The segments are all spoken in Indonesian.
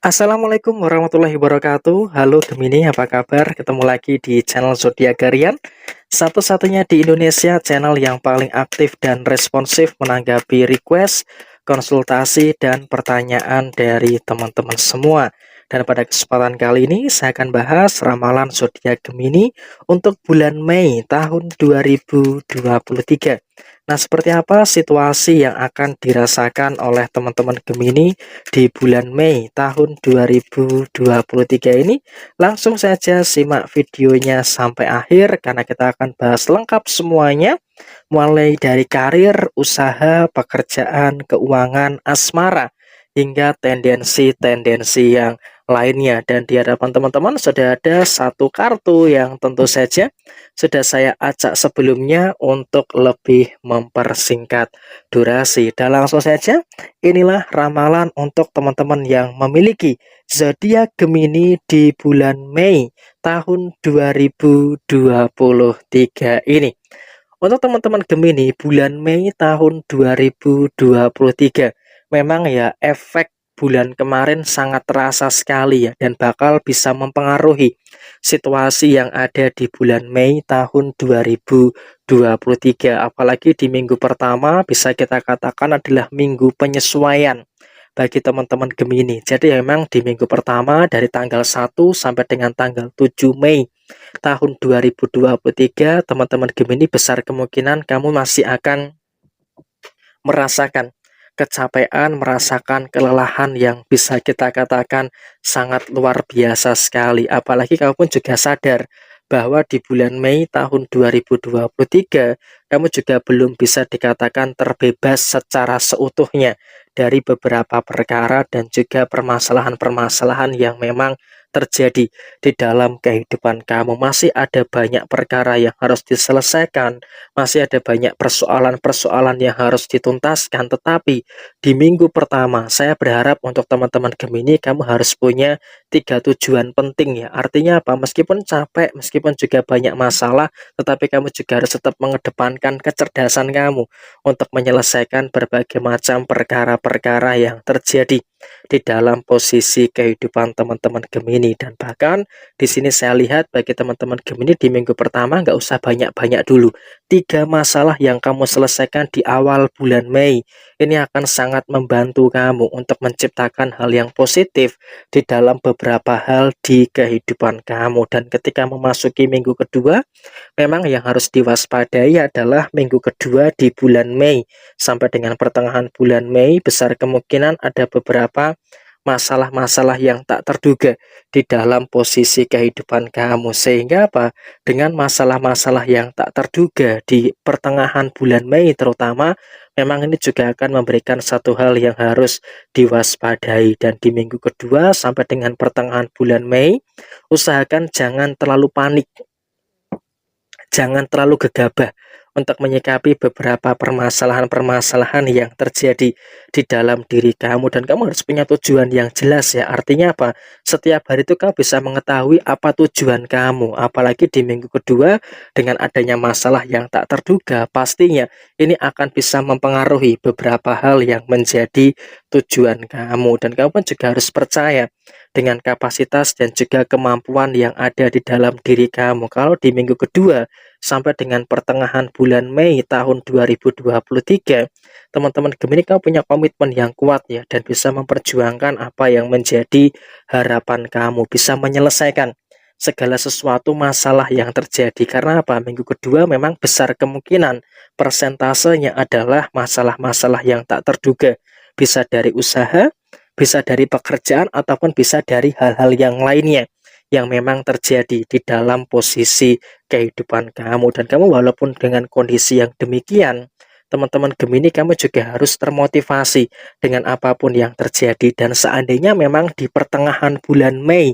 Assalamualaikum warahmatullahi wabarakatuh. Halo Gemini, apa kabar? Ketemu lagi di channel Zodiak Harian. Satu-satunya di Indonesia channel yang paling aktif dan responsif menanggapi request, konsultasi, dan pertanyaan dari teman-teman semua. Dan pada kesempatan kali ini saya akan bahas ramalan zodiak Gemini untuk bulan Mei tahun 2023. Nah, seperti apa situasi yang akan dirasakan oleh teman-teman Gemini di bulan Mei tahun 2023 ini? Langsung saja simak videonya sampai akhir karena kita akan bahas lengkap semuanya, mulai dari karir, usaha, pekerjaan, keuangan, asmara, hingga tendensi-tendensi yang lainnya. Dan di hadapan teman-teman sudah ada satu kartu yang tentu saja sudah saya acak sebelumnya untuk lebih mempersingkat durasi. Dan langsung saja, inilah ramalan untuk teman-teman yang memiliki zodiak Gemini di bulan Mei tahun 2023 ini. Untuk teman-teman Gemini, bulan Mei tahun 2023 memang ya efek bulan kemarin sangat terasa sekali ya, dan bakal bisa mempengaruhi situasi yang ada di bulan Mei tahun 2023. Apalagi di minggu pertama bisa kita katakan adalah minggu penyesuaian bagi teman-teman Gemini. Jadi memang di minggu pertama dari tanggal 1 sampai dengan tanggal 7 Mei tahun 2023, teman-teman Gemini besar kemungkinan kamu masih akan merasakan kecapean, merasakan kelelahan yang bisa kita katakan sangat luar biasa sekali. Apalagi kamu pun juga sadar bahwa di bulan Mei tahun 2023 kamu juga belum bisa dikatakan terbebas secara seutuhnya dari beberapa perkara dan juga permasalahan-permasalahan yang memang terjadi di dalam kehidupan kamu. Masih ada banyak perkara yang harus diselesaikan, masih ada banyak persoalan-persoalan yang harus dituntaskan. Tetapi di minggu pertama saya berharap untuk teman-teman Gemini kamu harus punya 3 tujuan penting ya. Artinya apa? Meskipun capek, meskipun juga banyak masalah, tetapi kamu juga harus tetap mengedepankan kecerdasan kamu untuk menyelesaikan berbagai macam perkara-perkara yang terjadi di dalam posisi kehidupan teman-teman Gemini. Dan bahkan di sini saya lihat bagi teman-teman Gemini di minggu pertama nggak usah banyak-banyak dulu. 3 masalah yang kamu selesaikan di awal bulan Mei ini akan sangat membantu kamu untuk menciptakan hal yang positif di dalam beberapa hal di kehidupan kamu. Dan ketika memasuki minggu kedua, memang yang harus diwaspadai adalah minggu kedua di bulan Mei sampai dengan pertengahan bulan Mei. Besar kemungkinan ada beberapa masalah-masalah yang tak terduga di dalam posisi kehidupan kamu, sehingga apa, dengan masalah-masalah yang tak terduga di pertengahan bulan Mei terutama, memang ini juga akan memberikan satu hal yang harus diwaspadai. Dan di minggu kedua sampai dengan pertengahan bulan Mei, usahakan jangan terlalu panik, jangan terlalu gegabah untuk menyikapi beberapa permasalahan-permasalahan yang terjadi di dalam diri kamu. Dan kamu harus punya tujuan yang jelas ya. Artinya apa? Setiap hari itu kamu bisa mengetahui apa tujuan kamu. Apalagi di minggu kedua dengan adanya masalah yang tak terduga, pastinya ini akan bisa mempengaruhi beberapa hal yang menjadi tujuan kamu. Dan kamu pun juga harus percaya dengan kapasitas dan juga kemampuan yang ada di dalam diri kamu. Kalau di minggu kedua sampai dengan pertengahan bulan Mei tahun 2023, teman-teman Gemini kamu punya komitmen yang kuat ya, dan bisa memperjuangkan apa yang menjadi harapan kamu, bisa menyelesaikan segala sesuatu masalah yang terjadi. Karena apa? Minggu kedua memang besar kemungkinan persentasenya adalah masalah-masalah yang tak terduga, bisa dari usaha, bisa dari pekerjaan, ataupun bisa dari hal-hal yang lainnya yang memang terjadi di dalam posisi kehidupan kamu. Dan kamu walaupun dengan kondisi yang demikian, teman-teman Gemini kamu juga harus termotivasi dengan apapun yang terjadi. Dan seandainya memang di pertengahan bulan Mei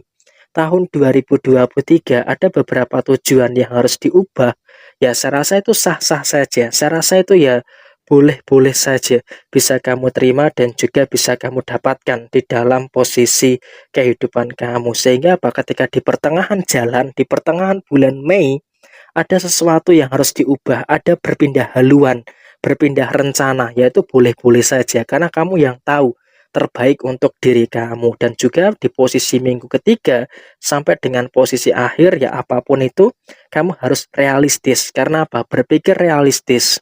tahun 2023 ada beberapa tujuan yang harus diubah, ya saya rasa itu sah-sah saja. Saya rasa itu ya boleh-boleh saja bisa kamu terima dan juga bisa kamu dapatkan di dalam posisi kehidupan kamu. Sehingga apa, ketika di pertengahan jalan, di pertengahan bulan Mei ada sesuatu yang harus diubah, ada berpindah haluan, berpindah rencana, yaitu boleh-boleh saja karena kamu yang tahu terbaik untuk diri kamu. Dan juga di posisi minggu ketiga sampai dengan posisi akhir ya apapun itu, kamu harus realistis. Karena apa? Berpikir realistis,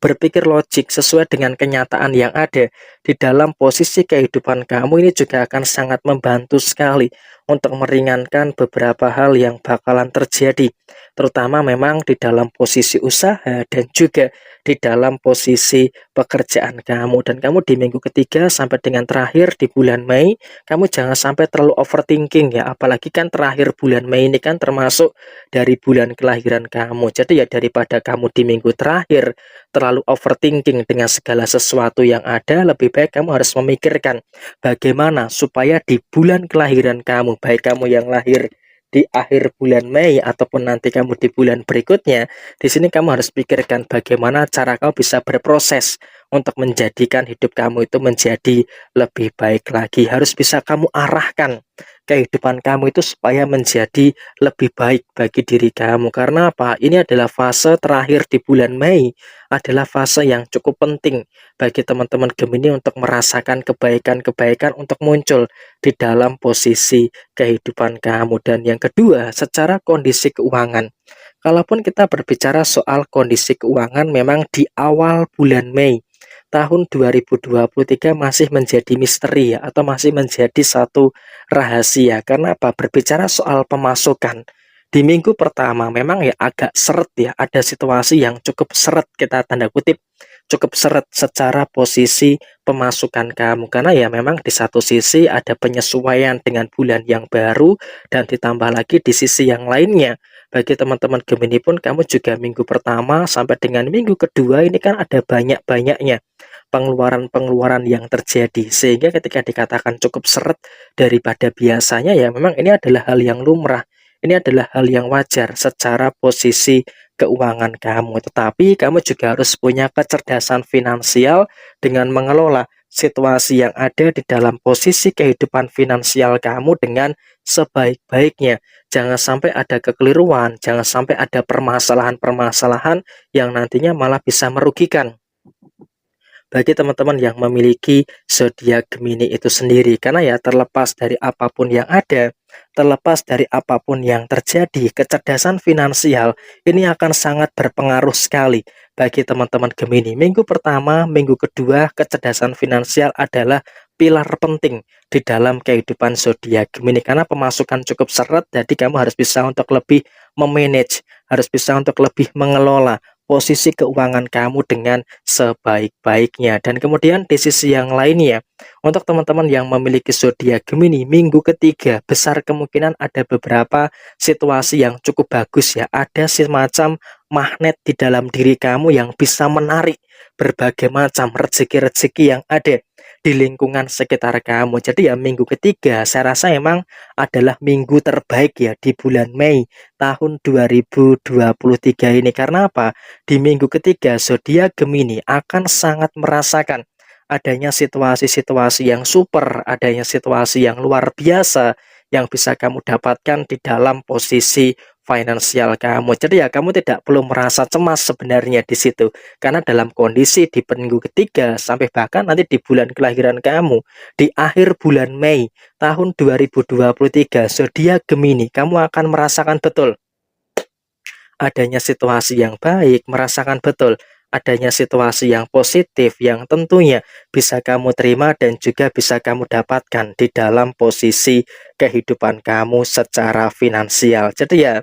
berpikir logik sesuai dengan kenyataan yang ada di dalam posisi kehidupan kamu. Ini juga akan sangat membantu sekali untuk meringankan beberapa hal yang bakalan terjadi, terutama memang di dalam posisi usaha dan juga di dalam posisi pekerjaan kamu. Dan kamu di minggu ketiga sampai dengan terakhir di bulan Mei, kamu jangan sampai terlalu overthinking ya, apalagi kan terakhir bulan Mei ini kan termasuk dari bulan kelahiran kamu. Jadi ya daripada kamu di minggu terakhir terlalu overthinking dengan segala sesuatu yang ada, lebih baik kamu harus memikirkan bagaimana supaya di bulan kelahiran kamu, baik kamu yang lahir di akhir bulan Mei ataupun nanti kamu di bulan berikutnya, di sini kamu harus pikirkan bagaimana cara kamu bisa berproses untuk menjadikan hidup kamu itu menjadi lebih baik lagi. Harus bisa kamu arahkan kehidupan kamu itu supaya menjadi lebih baik bagi diri kamu. Karena apa? Ini adalah fase terakhir di bulan Mei, adalah fase yang cukup penting bagi teman-teman Gemini untuk merasakan kebaikan-kebaikan untuk muncul di dalam posisi kehidupan kamu. Dan yang kedua, secara kondisi keuangan. Kalaupun kita berbicara soal kondisi keuangan, memang di awal bulan Mei tahun 2023 masih menjadi misteri ya, atau masih menjadi satu rahasia. Karena apa? Berbicara soal pemasukan, di minggu pertama memang ya agak seret ya, ada situasi yang cukup seret, kita tanda kutip cukup seret secara posisi pemasukan kamu. Karena ya memang di satu sisi ada penyesuaian dengan bulan yang baru, dan ditambah lagi di sisi yang lainnya bagi teman-teman Gemini pun kamu juga minggu pertama sampai dengan minggu kedua ini kan ada banyak-banyaknya pengeluaran-pengeluaran yang terjadi, sehingga ketika dikatakan cukup seret daripada biasanya ya memang ini adalah hal yang lumrah, ini adalah hal yang wajar secara posisi keuangan kamu. Tetapi kamu juga harus punya kecerdasan finansial dengan mengelola situasi yang ada di dalam posisi kehidupan finansial kamu dengan sebaik-baiknya. Jangan sampai ada kekeliruan, jangan sampai ada permasalahan-permasalahan yang nantinya malah bisa merugikan bagi teman-teman yang memiliki zodiak Gemini itu sendiri. Karena ya terlepas dari apapun yang ada, terlepas dari apapun yang terjadi, kecerdasan finansial ini akan sangat berpengaruh sekali bagi teman-teman Gemini. Minggu pertama, minggu kedua, kecerdasan finansial adalah pilar penting di dalam kehidupan zodiak Gemini, karena pemasukan cukup seret, jadi kamu harus bisa untuk lebih memanage, harus bisa untuk lebih mengelola posisi keuangan kamu dengan sebaik-baiknya. Dan kemudian di sisi yang lainnya, untuk teman-teman yang memiliki zodiak Gemini, minggu ketiga besar kemungkinan ada beberapa situasi yang cukup bagus ya. Ada semacam magnet di dalam diri kamu yang bisa menarik berbagai macam rezeki-rezeki yang ada di lingkungan sekitar kamu. Jadi ya minggu ketiga saya rasa emang adalah minggu terbaik ya di bulan Mei tahun 2023 ini. Karena apa? Di minggu ketiga zodiak Gemini akan sangat merasakan adanya situasi-situasi yang super, adanya situasi yang luar biasa yang bisa kamu dapatkan di dalam posisi finansial kamu. Jadi ya kamu tidak perlu merasa cemas sebenarnya di situ. Karena dalam kondisi di minggu ketiga sampai bahkan nanti di bulan kelahiran kamu, di akhir bulan Mei tahun 2023, zodiak Gemini kamu akan merasakan betul adanya situasi yang baik, merasakan betul adanya situasi yang positif yang tentunya bisa kamu terima dan juga bisa kamu dapatkan di dalam posisi kehidupan kamu secara finansial. Jadi ya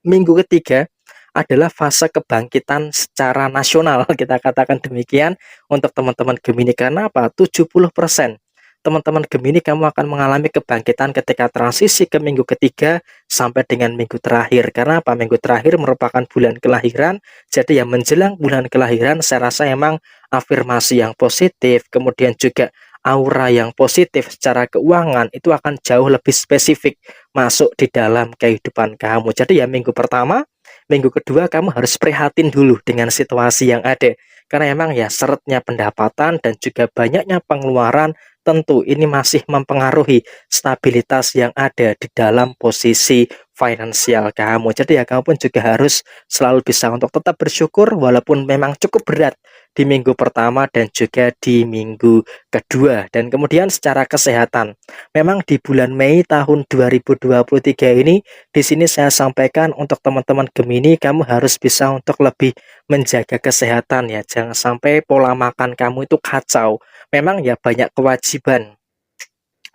minggu ketiga adalah fase kebangkitan secara nasional, kita katakan demikian untuk teman-teman Gemini. Karena apa? 70% teman-teman Gemini kamu akan mengalami kebangkitan ketika transisi ke minggu ketiga sampai dengan minggu terakhir. Karena apa? Minggu terakhir merupakan bulan kelahiran, jadi ya menjelang bulan kelahiran saya rasa emang afirmasi yang positif, kemudian juga aura yang positif secara keuangan itu akan jauh lebih spesifik masuk di dalam kehidupan kamu. Jadi ya minggu pertama, minggu kedua kamu harus prihatin dulu dengan situasi yang ada. Karena emang ya seretnya pendapatan dan juga banyaknya pengeluaran, tentu ini masih mempengaruhi stabilitas yang ada di dalam posisi finansial kamu. Jadi ya kamu pun juga harus selalu bisa untuk tetap bersyukur walaupun memang cukup berat di minggu pertama dan juga di minggu kedua. Dan kemudian secara kesehatan, memang di bulan Mei tahun 2023 ini, di sini saya sampaikan untuk teman-teman Gemini, kamu harus bisa untuk lebih menjaga kesehatan ya. Jangan sampai pola makan kamu itu kacau. Memang ya banyak kewajiban,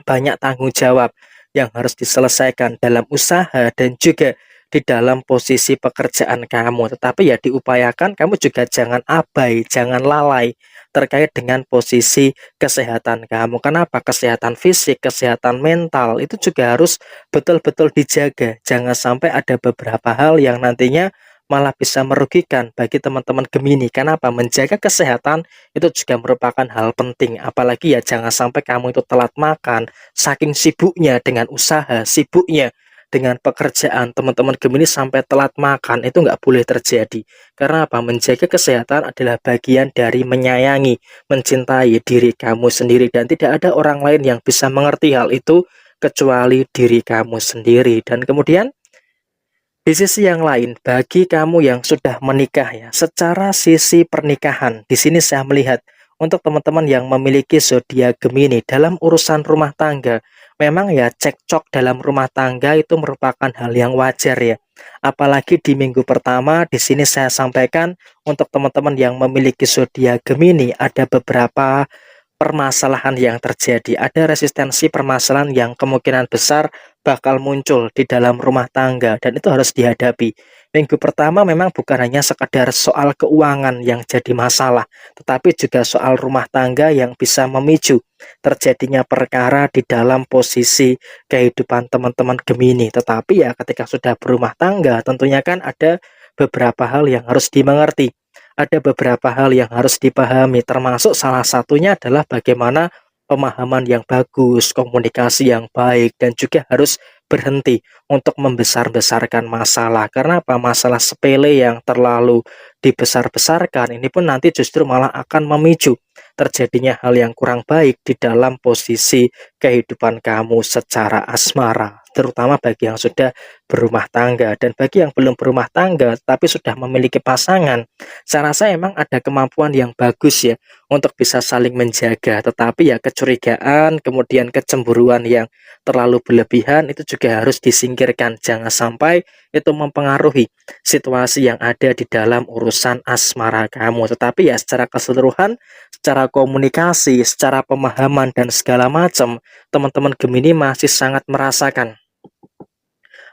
banyak tanggung jawab yang harus diselesaikan dalam usaha dan juga di dalam posisi pekerjaan kamu. Tetapi ya diupayakan kamu juga jangan abai, jangan lalai terkait dengan posisi kesehatan kamu. Kenapa? Kesehatan fisik, kesehatan mental itu juga harus betul-betul dijaga. Jangan sampai ada beberapa hal yang nantinya malah bisa merugikan bagi teman-teman Gemini. Kenapa? Menjaga kesehatan itu juga merupakan hal penting. Apalagi ya jangan sampai kamu itu telat makan, saking sibuknya dengan usaha, sibuknya dengan pekerjaan, teman-teman Gemini sampai telat makan itu nggak boleh terjadi. Karena apa? Menjaga kesehatan adalah bagian dari menyayangi, mencintai diri kamu sendiri, dan tidak ada orang lain yang bisa mengerti hal itu kecuali diri kamu sendiri. Dan kemudian di sisi yang lain, bagi kamu yang sudah menikah ya, secara sisi pernikahan, di sini saya melihat untuk teman-teman yang memiliki zodiak Gemini dalam urusan rumah tangga, memang ya cekcok dalam rumah tangga itu merupakan hal yang wajar ya. Apalagi di minggu pertama, di sini saya sampaikan untuk teman-teman yang memiliki zodiak Gemini ada beberapa permasalahan yang terjadi, ada resistensi permasalahan yang kemungkinan besar bakal muncul di dalam rumah tangga dan itu harus dihadapi. Minggu pertama memang bukan hanya sekadar soal keuangan yang jadi masalah, tetapi juga soal rumah tangga yang bisa memicu terjadinya perkara di dalam posisi kehidupan teman-teman Gemini. Tetapi ya ketika sudah berumah tangga tentunya kan ada beberapa hal yang harus dimengerti. Ada beberapa hal yang harus dipahami, termasuk salah satunya adalah bagaimana pemahaman yang bagus, komunikasi yang baik, dan juga harus berhenti untuk membesar-besarkan masalah. Karena apa? Masalah sepele yang terlalu dibesar-besarkan ini pun nanti justru malah akan memicu terjadinya hal yang kurang baik di dalam posisi kehidupan kamu secara asmara, terutama bagi yang sudah berumah tangga. Dan bagi yang belum berumah tangga tapi sudah memiliki pasangan, saya rasa emang ada kemampuan yang bagus ya untuk bisa saling menjaga, tetapi ya kecurigaan, kemudian kecemburuan yang terlalu berlebihan itu juga harus disingkirkan. Jangan sampai itu mempengaruhi situasi yang ada di dalam urusan asmara kamu. Tetapi ya secara keseluruhan, secara komunikasi, secara pemahaman dan segala macam, teman-teman Gemini masih sangat merasakan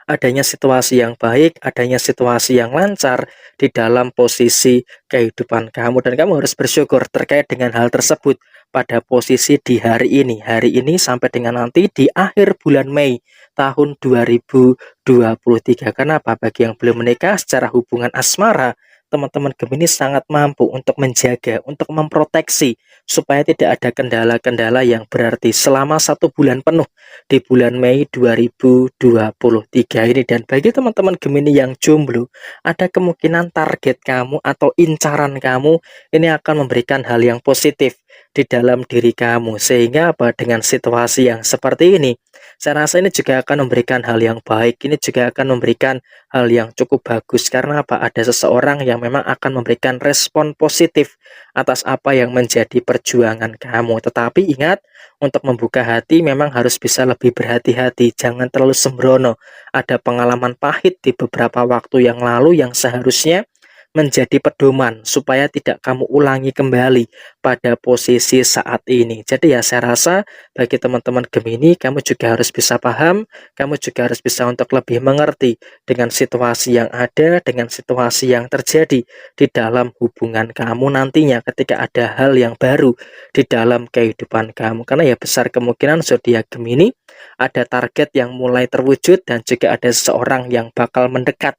adanya situasi yang baik, adanya situasi yang lancar di dalam posisi kehidupan kamu, dan kamu harus bersyukur terkait dengan hal tersebut pada posisi di hari ini sampai dengan nanti di akhir bulan Mei tahun 2023. Kenapa? Bagi yang belum menikah secara hubungan asmara, teman-teman Gemini sangat mampu untuk menjaga, untuk memproteksi supaya tidak ada kendala-kendala yang berarti selama 1 bulan penuh di bulan Mei 2023 ini. Dan bagi teman-teman Gemini yang jomblo, ada kemungkinan target kamu atau incaran kamu ini akan memberikan hal yang positif di dalam diri kamu, sehingga apa, dengan situasi yang seperti ini saya rasa ini juga akan memberikan hal yang baik, ini juga akan memberikan hal yang cukup bagus. Karena apa? Ada seseorang yang memang akan memberikan respon positif atas apa yang menjadi perjuangan kamu. Tetapi ingat, untuk membuka hati memang harus bisa lebih berhati-hati, jangan terlalu sembrono. Ada pengalaman pahit di beberapa waktu yang lalu yang seharusnya menjadi pedoman supaya tidak kamu ulangi kembali pada posisi saat ini. Jadi ya saya rasa bagi teman-teman Gemini, kamu juga harus bisa paham, kamu juga harus bisa untuk lebih mengerti dengan situasi yang ada, dengan situasi yang terjadi di dalam hubungan kamu nantinya ketika ada hal yang baru di dalam kehidupan kamu. Karena ya besar kemungkinan zodiak Gemini ada target yang mulai terwujud dan juga ada seseorang yang bakal mendekat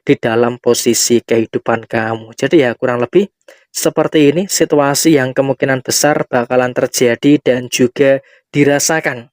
di dalam posisi kehidupan kamu. Jadi ya kurang lebih seperti ini situasi yang kemungkinan besar bakalan terjadi dan juga dirasakan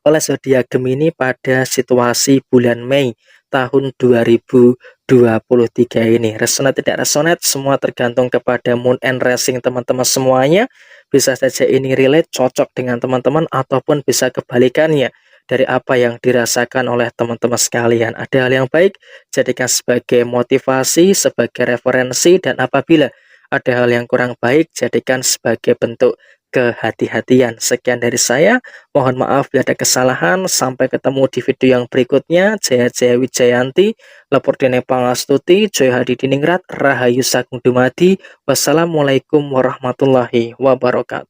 oleh zodiak Gemini pada situasi bulan Mei tahun 2023 ini. Resonate tidak resonate semua tergantung kepada moon and rising teman-teman semuanya. Bisa saja ini relate, cocok dengan teman-teman, ataupun bisa kebalikannya dari apa yang dirasakan oleh teman-teman sekalian. Ada hal yang baik, jadikan sebagai motivasi, sebagai referensi, dan apabila ada hal yang kurang baik, jadikan sebagai bentuk kehati-hatian. Sekian dari saya, mohon maaf bila ada kesalahan. Sampai ketemu di video yang berikutnya. Jaya Jaya Wijayanti, Lepordene Pangastuti, Joyo Hadi Diningrat, Rahayu Sagung Dumadi. Wassalamualaikum warahmatullahi wabarakatuh.